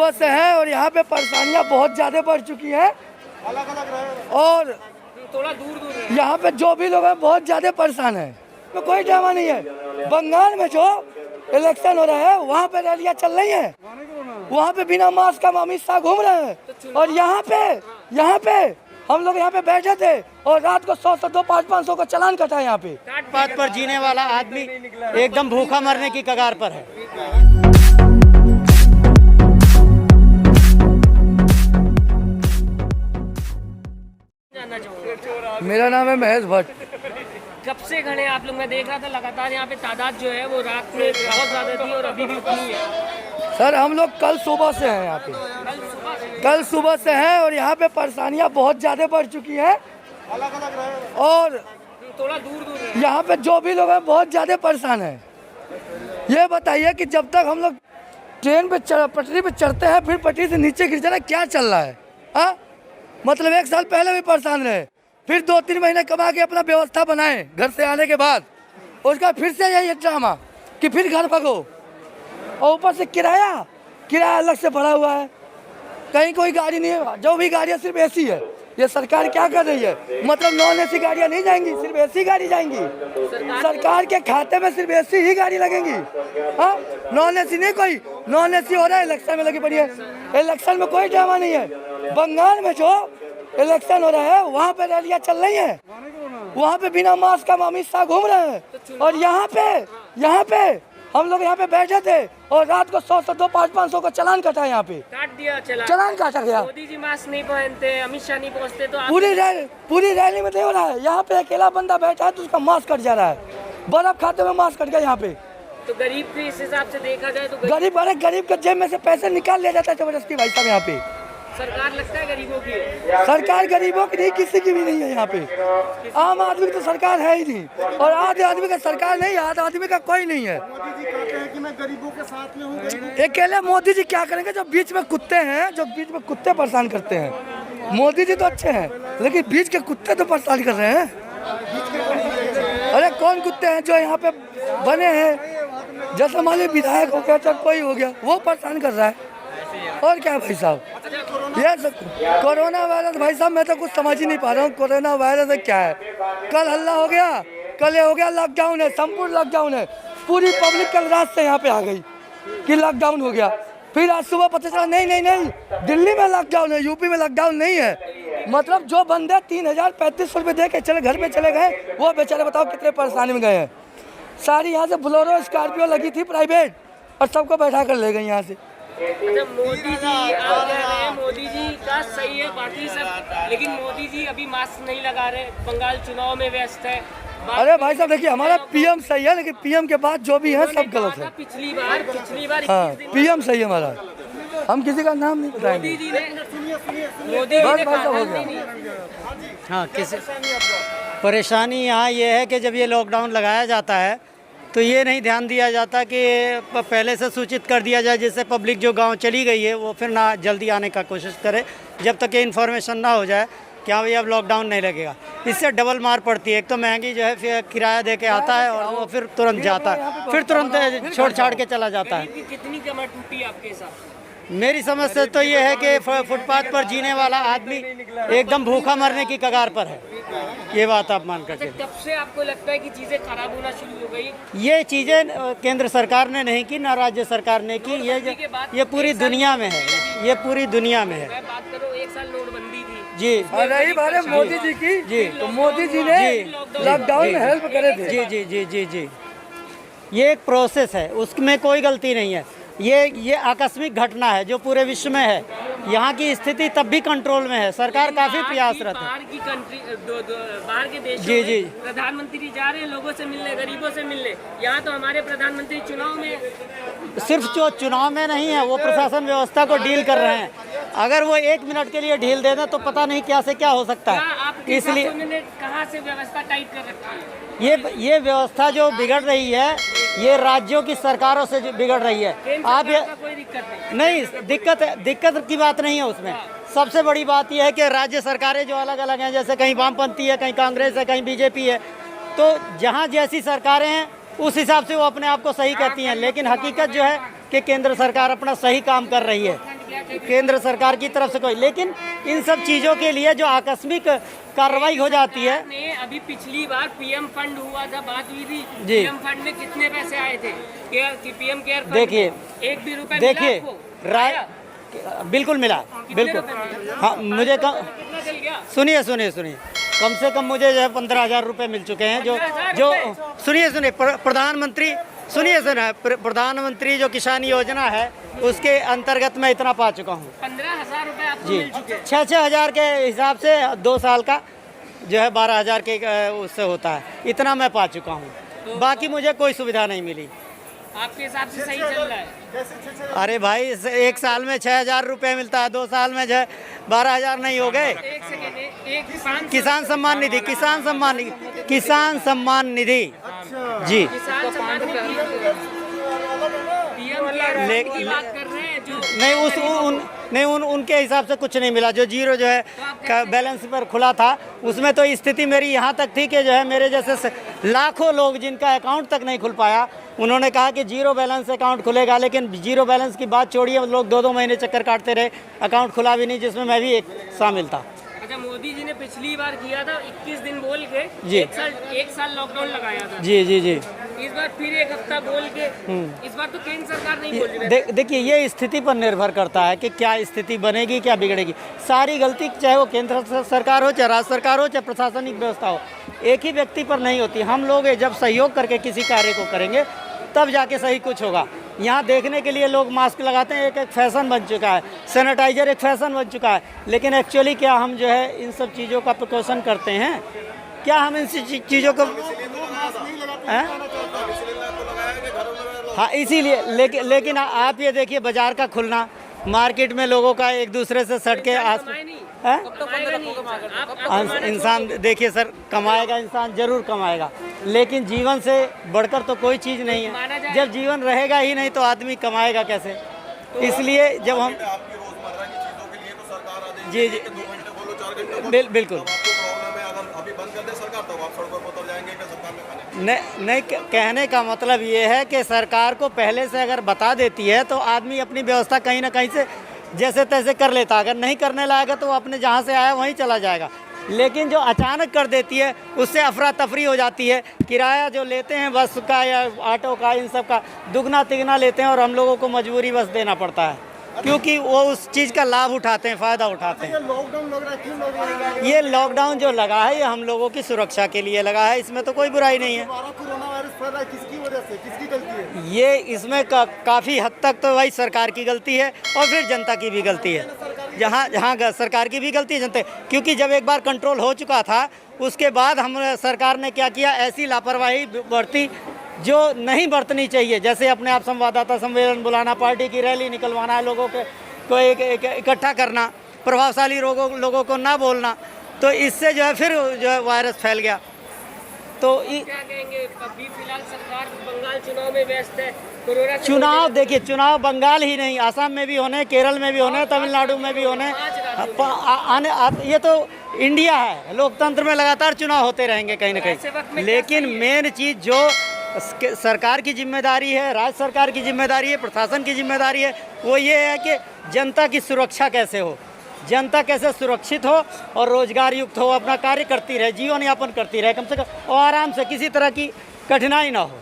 सुबह से है और यहाँ पे परेशानियाँ बहुत ज़्यादा बढ़ चुकी हैं। अलग अलग रहे और थोड़ा दूर यहाँ पे जो भी लोग हैं बहुत ज़्यादा परेशान हैं। तो कोई ड्रामा नहीं है। बंगाल में जो इलेक्शन हो रहा है वहाँ पे रैलियाँ चल रही हैं, वहाँ पे बिना मास्क का अमित शाह घूम रहे हैं। और यहाँ पे हम लोग यहाँ पे बैठे थे और रात को 100 से 200-500 का चालान कटा है। यहाँ पे फुटपाथ पर जीने वाला आदमी एकदम भूखा मरने की कगार पर है। मेरा नाम है महेश भट्ट। कब से खड़े आप लोग? मैं देख रहा था लगातार यहाँ पे तादाद जो है वो रात में बहुत ज्यादा थी और अभी भी उतनी है। सर हम लोग कल सुबह से हैं यहाँ पे, कल सुबह से हैं और यहाँ पे परेशानियाँ बहुत ज़्यादा बढ़ चुकी हैं। अलग अलग रहे और थोड़ा दूर यहाँ पे जो भी लोग हैं बहुत ज़्यादा परेशान हैं। ये बताइए कि जब तक हम लोग ट्रेन पे पटरी पे चढ़ते हैं फिर पटरी से नीचे गिर जाना, क्या चल रहा है? हाँ, मतलब 1 साल पहले भी परेशान रहे, फिर 2-3 महीने कमा के अपना व्यवस्था बनाए घर से आने के बाद, उसका फिर से यही ड्रामा कि फिर घर भागो। और ऊपर से किराया अलग से भरा हुआ है, कहीं कोई गाड़ी नहीं है। जो भी गाड़ियाँ सिर्फ एसी है। ये सरकार क्या कर रही है? मतलब नॉन एसी गाड़ियाँ नहीं जाएंगी, सिर्फ एसी गाड़ी जाएंगी। सरकार के खाते में सिर्फ एसी ही गाड़ी लगेंगी। हाँ, नॉन एसी नहीं। कोई नॉन एसी हो रहा है, इलेक्शन में लगी पड़ी है। इलेक्शन में कोई ड्रामा नहीं है। बंगाल में जो इलेक्शन हो रहा है वहाँ पे रैलियाँ चल रही हैं, वहाँ पे बिना मास्क का अमित शाह घूम रहे हैं। और यहाँ पे हम लोग यहाँ पे बैठे थे और रात को 100 से 200-500 का चालान कटा है। यहाँ पे काट दिया चालान काटा गया। मोदी जी मास्क नहीं पहनते, अमित शाह नहीं पहुँचते तो पूरी रैली में नहीं हो रहा है। यहाँ पे अकेला बंदा बैठा है तो उसका मास्क कट जा रहा है। बर्फ खाते में मास्क कट गया यहाँ पे। तो गरीब के इस हिसाब से देखा जाए तो गरीब के जेब में से पैसे निकाल लिया जाता है जबरदस्ती। भाई साहब यहाँ पे सरकार लगता है गरीबों की है। सरकार गरीबों की नहीं, किसी की भी नहीं है। यहाँ पे आम आदमी की तो सरकार है ही नहीं और आधे आदमी का सरकार नहीं है, आधे आदमी का कोई नहीं है। मोदी जी कहते हैं कि मैं गरीबों के साथ में हूँ। अकेले मोदी जी क्या करेंगे? जो बीच में कुत्ते हैं, जो बीच में कुत्ते परेशान करते हैं। मोदी जी तो अच्छे हैं लेकिन बीच के कुत्ते तो परेशान कर रहे हैं। अरे कौन कुत्ते हैं जो यहाँ पे बने हैं? जैसे मान लीजिए विधायक हो गया, चाहे कोई हो गया, वो परेशान कर रहा है। और क्या भाई साहब, ये कोरोना वायरस, भाई साहब मैं तो कुछ समझ ही नहीं पा रहा हूँ कोरोना वायरस है क्या है। कल हल्ला हो गया, कल ये हो गया लॉकडाउन है, संपूर्ण लॉकडाउन है। पूरी पब्लिक कल रात से यहाँ पे आ गई कि लॉकडाउन हो गया। फिर आज सुबह पता चला नहीं, दिल्ली में लॉकडाउन है, यूपी में लॉकडाउन नहीं है। मतलब जो बंदे 3035 रुपये दे के चले घर पे चले गए, वो बेचारे बताओ कितने परेशानी में गए हैं। सारी यहाँ से बोलेरो स्कॉर्पियो लगी थी प्राइवेट और सबको बैठा कर ले गई यहाँ से। अच्छा, मोदी जी आप कह रहे हैं मोदी जी का सही है बाकी सब, लेकिन मोदी जी अभी मास्क नहीं लगा रहे, बंगाल चुनाव में व्यस्त है। अरे भाई साहब देखिए, हमारा पीएम सही है लेकिन पीएम के बाद जो भी है सब गलत है। पिछली बार हाँ, पीएम सही है हमारा। हम किसी का नाम नहीं बताएंगे। मोदी जी ने हो गया। हाँ, किसी परेशानी यहाँ ये है कि जब ये लॉकडाउन लगाया जाता है तो ये नहीं ध्यान दिया जाता कि पहले से सूचित कर दिया जाए, जिससे पब्लिक जो गांव चली गई है वो फिर ना जल्दी आने का कोशिश करे जब तक ये इन्फॉर्मेशन ना हो जाए कि हाँ भैया अब लॉकडाउन नहीं लगेगा। इससे डबल मार पड़ती है। एक तो महंगी जो है फिर किराया दे के आता है और वो फिर तुरंत जाता है, फिर तुरंत छोड़ छाड़ के चला जाता है। कितनी कमर टूटी आपके साथ? मेरी समझ से तो ये है कि फुटपाथ पर जीने वाला आदमी एकदम भूखा मरने की कगार पर है। ये बात आप मान कर चलिए। कब से आपको लगता है कि चीज़ें खराब होना शुरू हो गई? ये चीज़ें केंद्र सरकार ने नहीं की, ना राज्य सरकार ने की। ये पूरी दुनिया में है, ये पूरी दुनिया में है। मैं बात करूँ 1 साल नोटबंदी थी जी, रही बात है मोदी जी की जी, तो मोदी जी ने लॉकडाउन में हेल्प करे थे। जी जी जी जी जी, ये एक प्रोसेस है, उसमें कोई गलती नहीं है। ये आकस्मिक घटना है जो पूरे विश्व में है। यहाँ की स्थिति तब भी कंट्रोल में है, सरकार काफ़ी प्रयासरत है। बाहर के देशों में प्रधानमंत्री जा रहे हैं लोगों से मिलने, गरीबों से मिलने। यहाँ तो हमारे प्रधानमंत्री चुनाव में, सिर्फ जो चुनाव में नहीं है, वो प्रशासन व्यवस्था को डील कर रहे हैं। अगर वो 1 मिनट के लिए ढील दे दें तो पता नहीं क्या से क्या हो सकता है। इसलिए कहाँ से व्यवस्था टाइट कर रखी है? ये व्यवस्था जो बिगड़ रही है ये राज्यों की सरकारों से बिगड़ रही है। आप ये कोई दिक्कत नहीं, दिक्कत की बात नहीं है उसमें। सबसे बड़ी बात यह है कि राज्य सरकारें जो अलग अलग हैं, जैसे कहीं वामपंथी है, कहीं कांग्रेस है, कहीं बीजेपी है, तो जहाँ जैसी सरकारें हैं उस हिसाब से वो अपने आप को सही कहती हैं। लेकिन हकीकत जो है कि केंद्र सरकार अपना सही काम कर रही है। केंद्र सरकार की तरफ से कोई, लेकिन इन सब चीज़ों के लिए जो आकस्मिक कार्रवाई हो जाती है। ने अभी पिछली बार पीएम फंड हुआ था, बात हुई थी, जी। पीएम फंड में कितने पैसे आए थे? पीएम केयर फंड देखिए, एक भी रुपए देखिए मिला आपको? राय बिल्कुल मिला, बिल्कुल। हाँ, मुझे कितना चल गया? सुनिए सुनिए सुनिए, कम से कम मुझे जो है 15,000 रुपये मिल चुके हैं। जो सुनिए सुनिए, प्रधानमंत्री सुनिए सुनिए, प्रधानमंत्री जो किसान योजना है उसके अंतर्गत मैं इतना पा चुका हूँ। 15,000 रुपए आपको जी, मिल चुके हैं। 6-6 हज़ार के हिसाब से 2 साल का जो है 12,000 के उससे होता है, इतना मैं पा चुका हूँ। बाकी मुझे कोई सुविधा नहीं मिली। आपके हिसाब से सही चल रहा है? अरे भाई, एक साल में 6,000 रुपये मिलता है, 2 साल में जो है 12,000 नहीं हो गए? एक सेकेंड, एक किसान सम्मान निधि, किसान सम्मान निधि जी। किसान सम्मान निधि पीएम केयर की बात कर रहे हैं जो नहीं, उनके हिसाब से कुछ नहीं मिला। जो जीरो जो है का बैलेंस पर खुला था, उसमें तो स्थिति मेरी यहाँ तक थी कि जो है मेरे जैसे लाखों लोग जिनका अकाउंट तक नहीं खुल पाया, उन्होंने कहा कि जीरो बैलेंस अकाउंट खुलेगा, लेकिन जीरो बैलेंस की बात छोड़िए, लोग 2-2 महीने चक्कर काटते रहे, अकाउंट खुला भी नहीं, जिसमें मैं भी एक शामिल था। अच्छा, मोदी जी ने पिछली बार किया था 21 दिन बोल के, जी। एक साल लॉकडाउन लगाया था। जी जी जी। इस बार फिर 1 हफ्ता बोल के, इस बार तो केंद्र सरकार नहीं बोल रही है। देखिए, ये स्थिति पर निर्भर करता है कि क्या स्थिति बनेगी, क्या बिगड़ेगी। सारी गलती चाहे वो केंद्र सरकार हो, चाहे राज्य सरकार हो, चाहे प्रशासनिक व्यवस्था हो, एक ही व्यक्ति पर नहीं होती। हम लोग जब सहयोग करके किसी कार्य को करेंगे तब जाके सही कुछ होगा। यहाँ देखने के लिए लोग मास्क लगाते हैं, एक फैशन बन चुका है, सैनिटाइजर एक फैशन बन चुका है, लेकिन एक्चुअली क्या हम जो है इन सब चीज़ों का प्रिकॉशन करते हैं? क्या हम इन चीज़ों को हैं? हाँ, इसीलिए। लेकिन आप ये देखिए, बाजार का खुलना, मार्केट में लोगों का एक दूसरे से सट के इंसान, देखिए सर, कमाएगा इंसान, जरूर कमाएगा, लेकिन जीवन से बढ़कर तो कोई चीज़ नहीं है। जब जीवन रहेगा ही नहीं तो आदमी कमाएगा कैसे? इसलिए जब हम जी जी बिल्कुल नहीं, कहने का मतलब ये है कि सरकार को पहले से अगर बता देती है तो आदमी अपनी व्यवस्था कहीं ना कहीं से जैसे तैसे कर लेता। अगर नहीं करने लायेगा तो वो अपने जहाँ से आया वहीं चला जाएगा। लेकिन जो अचानक कर देती है उससे अफरा तफरी हो जाती है। किराया जो लेते हैं बस का या ऑटो का, इन सब का दुगना तिगना लेते हैं और हम लोगों को मजबूरी बस देना पड़ता है, क्योंकि वो उस चीज़ का लाभ उठाते हैं, फ़ायदा उठाते हैं। लॉकडाउन लग रहा है, क्यों लग रहा है? ये लॉकडाउन जो लगा है ये हम लोगों की सुरक्षा के लिए लगा है, इसमें तो कोई बुराई नहीं है। कोरोना वायरस फैल रहा है, किसकी वजह से, किसकी गलती है? ये इसमें काफ़ी हद तक तो भाई सरकार की गलती है और फिर जनता की भी गलती है। जहाँ सरकार की भी गलती है, जनता, क्योंकि जब एक बार कंट्रोल हो चुका था उसके बाद हम सरकार ने क्या किया, ऐसी लापरवाही बरती जो नहीं बरतनी चाहिए। जैसे अपने आप संवाददाता सम्मेलन बुलाना, पार्टी की रैली निकलवाना, लोगों को एक इकट्ठा करना, प्रभावशाली लोगों को ना बोलना, तो इससे जो है फिर जो है वायरस फैल गया। तो क्या कहेंगे? अभी फिलहाल सरकार बंगाल चुनाव में व्यस्त है। कोरोना चुनाव, देखिए, चुनाव बंगाल ही नहीं, असम में भी होने, केरल में भी होने, तमिलनाडु में भी होने, ये तो इंडिया है। लोकतंत्र में लगातार चुनाव होते रहेंगे कहीं ना कहीं। लेकिन मेन चीज़ जो सरकार की जिम्मेदारी है, राज्य सरकार की जिम्मेदारी है, प्रशासन की जिम्मेदारी है, वो ये है कि जनता की सुरक्षा कैसे हो, जनता कैसे सुरक्षित हो और रोजगार युक्त हो, अपना कार्य करती रहे, जीवन यापन करती रहे कम से कम, और आराम से, किसी तरह की कठिनाई ना हो।